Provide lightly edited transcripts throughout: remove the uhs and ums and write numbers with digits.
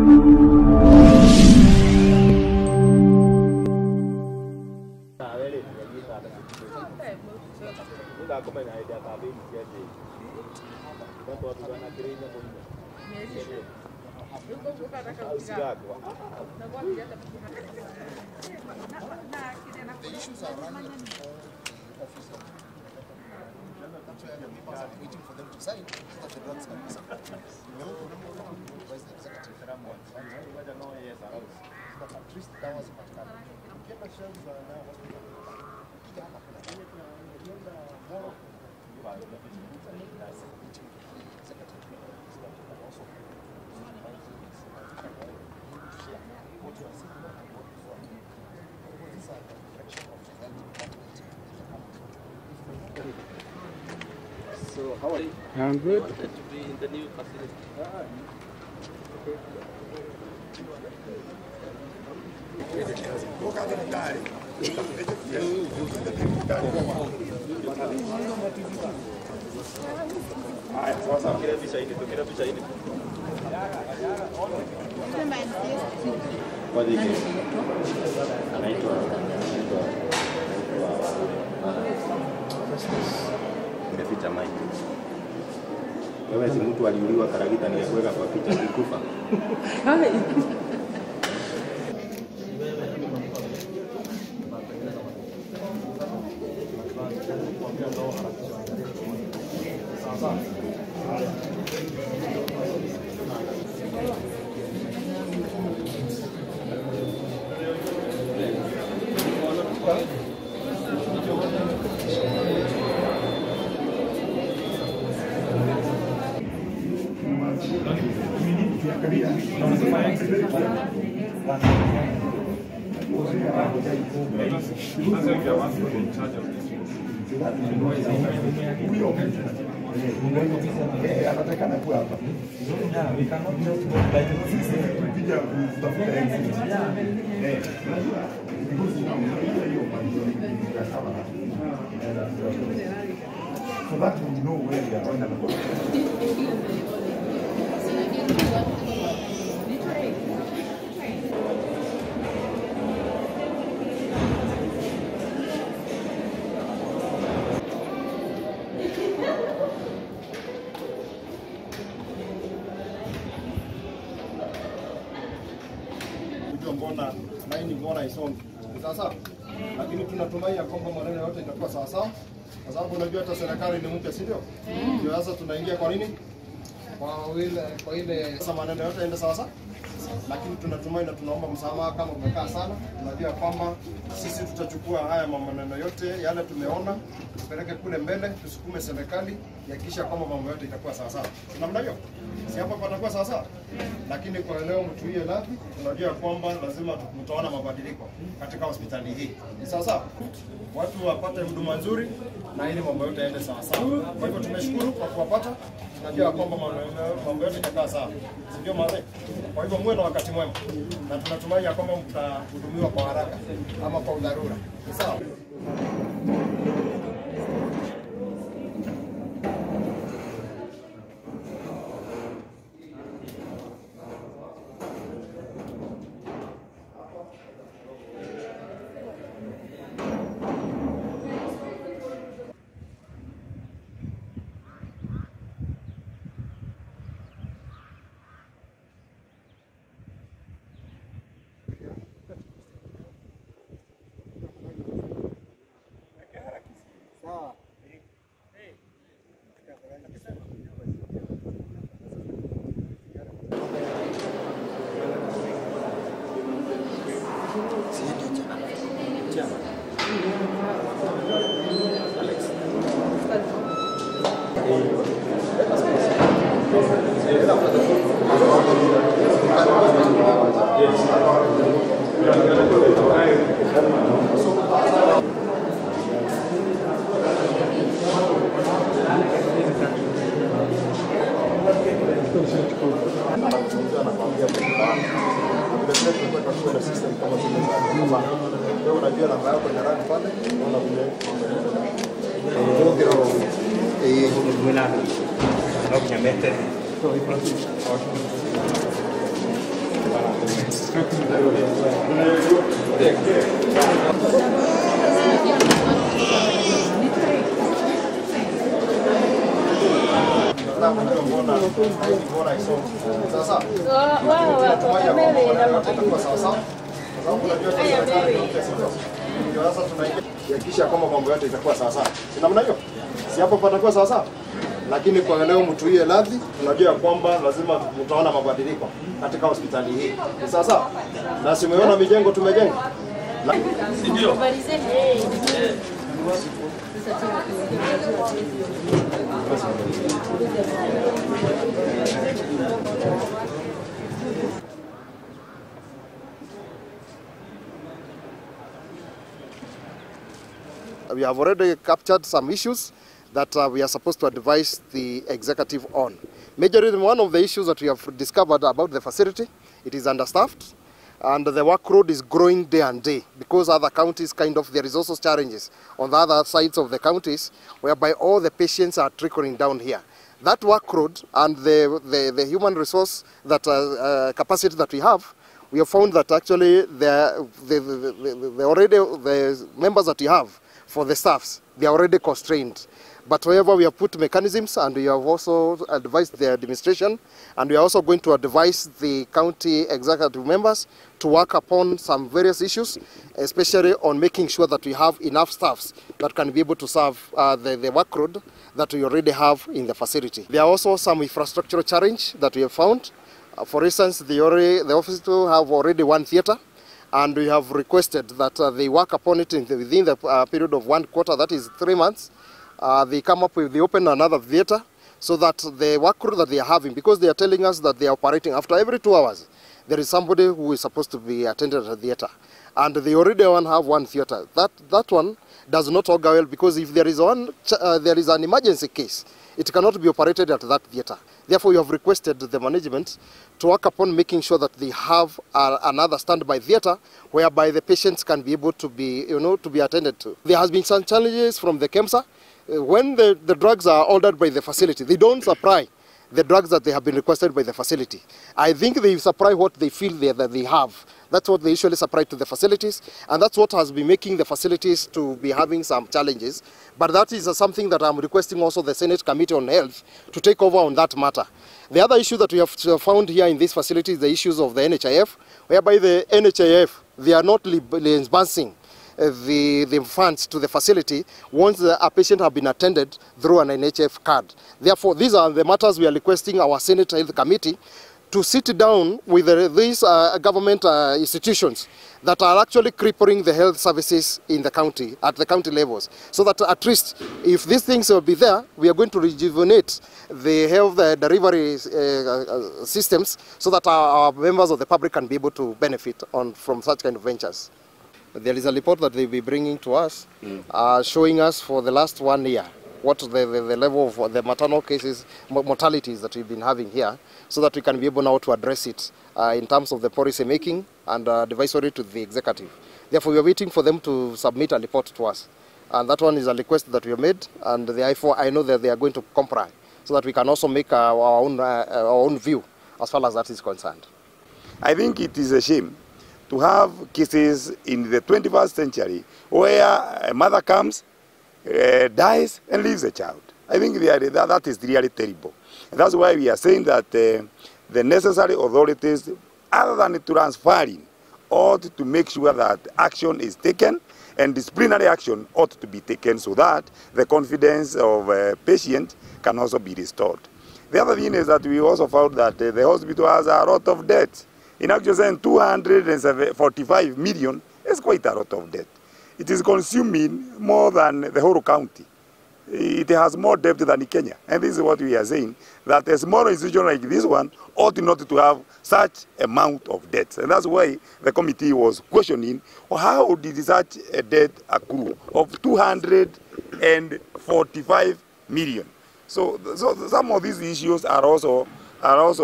The issues are running office. That's why the papers are waiting for them to sign so that the drugs can be signed. Vice the executive. So that at least that was get the shelves now. So how are you? I'm good. To be in the new facility. Nimeficha mic. Wewe si mtu aliuliwa Karagita ni kuweka kwa picha kukufa. Anatakana kuwa hapa. We cannot just go like this. Kuja kutafuta exit. So that we know where we are going to go. Mbona isonge sasa, lakini tunatumai ya kwamba maneno yote itakuwa sawa sawa, kwa sababu unajua hata serikali ni mpya, si ndio? Ndio sasa tunaingia kwa nini kwa ile sasa maneno yote yaende sawa sawa, lakini tunatumai na tunaomba msamaha kama umekaa sana. Tunajua kwamba sisi tutachukua haya maneno yote yale tumeona, tupeleke kule mbele, tusukume serikali yakisha kwamba mambo yote itakuwa sawa sawa. Namna hiyo si hapa patakuwa sawa sawa, lakini kwa leo mtuie radhi. Tunajua kwamba lazima tutaona mabadiliko katika hospitali hii, ni sawa sawa, watu wapate huduma nzuri na ili mambo yote yaende sawa sawa. Kwa hivyo tumeshukuru kwa kuwapata, tunajua kwamba mambo yote yatakaa sawa, si ndio mzee? Kwa hivyo muwe na wakati mwema, na tunatumai ya kwamba mtahudumiwa kwa haraka ama kwa udharura, ni sawa. Sasa tunahakikisha kwamba mambo yote itakuwa sawa sawa. Si namna hiyo? Si hapo patakuwa sawa sawa? Lakini kwa leo mtuie radhi, tunajua kwamba lazima mtaona mabadiliko katika hospitali hii. Ni sawa sawa? Na simeona mijengo tumejenga. Ndio. We have already captured some issues that we are supposed to advise the executive on. Majorly, one of the issues that we have discovered about the facility, it is understaffed, and the workload is growing day and day because other counties there is also challenges on the other sides of the counties whereby all the patients are trickling down here. That workload and the human resource that capacity that we have found that actually the members that we have for the staffs, they are already constrained. But however, we have put mechanisms, and we have also advised the administration, and we are also going to advise the county executive members to work upon some various issues, especially on making sure that we have enough staffs that can be able to serve the workload that we already have in the facility. There are also some infrastructural challenge that we have found. For instance, the hospital have already one theatre, and we have requested that they work upon it within the period of 1 quarter, that is 3 months. They come up with, they open another theatre so that the workload that they are having, because they are telling us that they are operating after every 2 hours, there is somebody who is supposed to be attended at the theatre. And they already have one theatre. That one does not augur well, because if there is an emergency case, it cannot be operated at that theatre. Therefore, we have requested the management to work upon making sure that they have another standby theatre whereby the patients can be able to be, to be attended to. There has been some challenges from the KEMSA. When the drugs are ordered by the facility, they don't supply the drugs that they have been requested by the facility. I think they supply what they feel that they have. That's what they usually supply to the facilities, and that's what has been making the facilities to be having some challenges. But that is something that I'm requesting also the Senate Committee on Health to take over on that matter. The other issue that we have found here in this facility is the issues of the NHIF, whereby the NHIF, they are not advancing the funds to the facility once a patient has been attended through an NHIF card. Therefore, these are the matters we are requesting our Senate Health Committee to sit down with these government institutions that are actually crippling the health services in the county, at the county levels, so that at least if these things will be there, we are going to rejuvenate the health delivery systems so that our members of the public can be able to benefit from such kind of ventures. There is a report that they will be bringing to us, showing us for the last 1 year what the level of the maternal cases, mortalities that we've been having here, so that we can be able now to address it in terms of the policy making and advisory to the executive. Therefore, we are waiting for them to submit a report to us. And that one is a request that we have made, and therefore I know that they are going to comply, so that we can also make our own view as far as that is concerned. I think it is a shame to have cases in the 21st century where a mother comes, dies and leaves a child. I think that is really terrible. And that's why we are saying that the necessary authorities, other than transferring, ought to make sure that action is taken, and disciplinary action ought to be taken so that the confidence of a patient can also be restored. The other thing is that we also found that the hospital has a lot of debt. In actual sense, 245 million is quite a lot of debt. It is consuming more than the whole county. It has more debt than Kenya. And this is what we are saying, that a small institution like this one ought not to have such amount of debt. And that's why the committee was questioning, how did such a debt accrue of 245 million? So some of these issues are also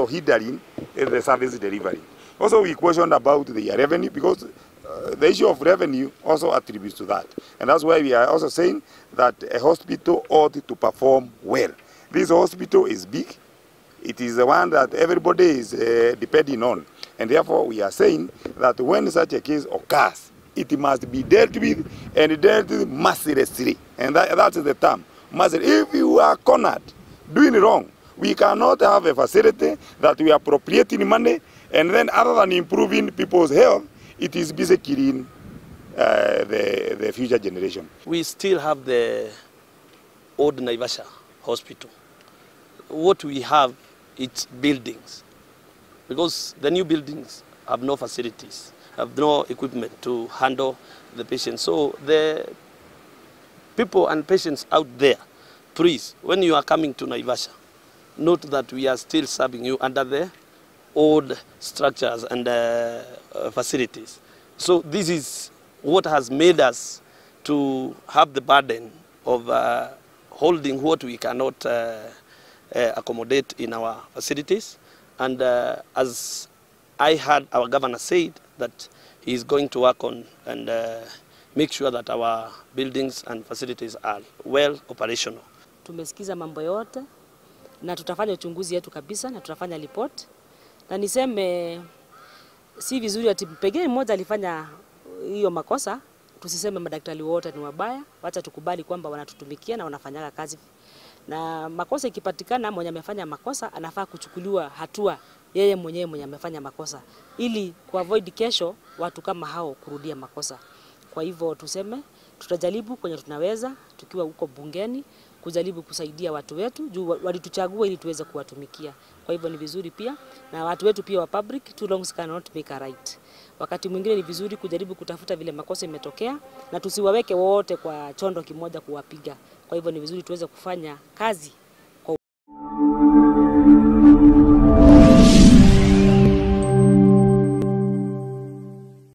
hindering the service delivery. Also, we questioned about the revenue, because the issue of revenue also attributes to that. And that's why we are also saying that a hospital ought to perform well. This hospital is big. It is the one that everybody is depending on. And therefore, we are saying that when such a case occurs, it must be dealt with and dealt with mercilessly. And that is the term. If you are cornered, doing wrong, we cannot have a facility that we are appropriating money and then other than improving people's health, it is busy killing the future generation. We still have the old Naivasha hospital. What we have is buildings, because the new buildings have no facilities, have no equipment to handle the patients. So the people and patients out there, please, when you are coming to Naivasha, note that we are still serving you under the old structures and facilities. So this is what has made us to have the burden of holding what we cannot accommodate in our facilities. And as I heard our governor said that he is going to work on and make sure that our buildings and facilities are well operational. Tumesikiza mambo yote na tutafanya uchunguzi yetu kabisa na tutafanya report. Na niseme si vizuri ati pengine mmoja alifanya hiyo makosa, tusiseme madaktari wote ni wabaya, wacha tukubali kwamba wanatutumikia na wanafanya kazi. Na makosa ikipatikana mwenye amefanya makosa anafaa kuchukuliwa hatua yeye mwenyewe mwenye amefanya makosa ili kuavoid kesho watu kama hao kurudia makosa. Kwa hivyo tuseme tutajaribu kwenye tunaweza tukiwa huko bungeni kujaribu kusaidia watu wetu juu walituchagua ili tuweze kuwatumikia. Kwa hivyo ni vizuri pia na watu wetu pia wa public, too long cannot make a right. Wakati mwingine ni vizuri kujaribu kutafuta vile makosa imetokea na tusiwaweke wote kwa chondo kimoja kuwapiga. Kwa hivyo ni vizuri tuweze kufanya kazi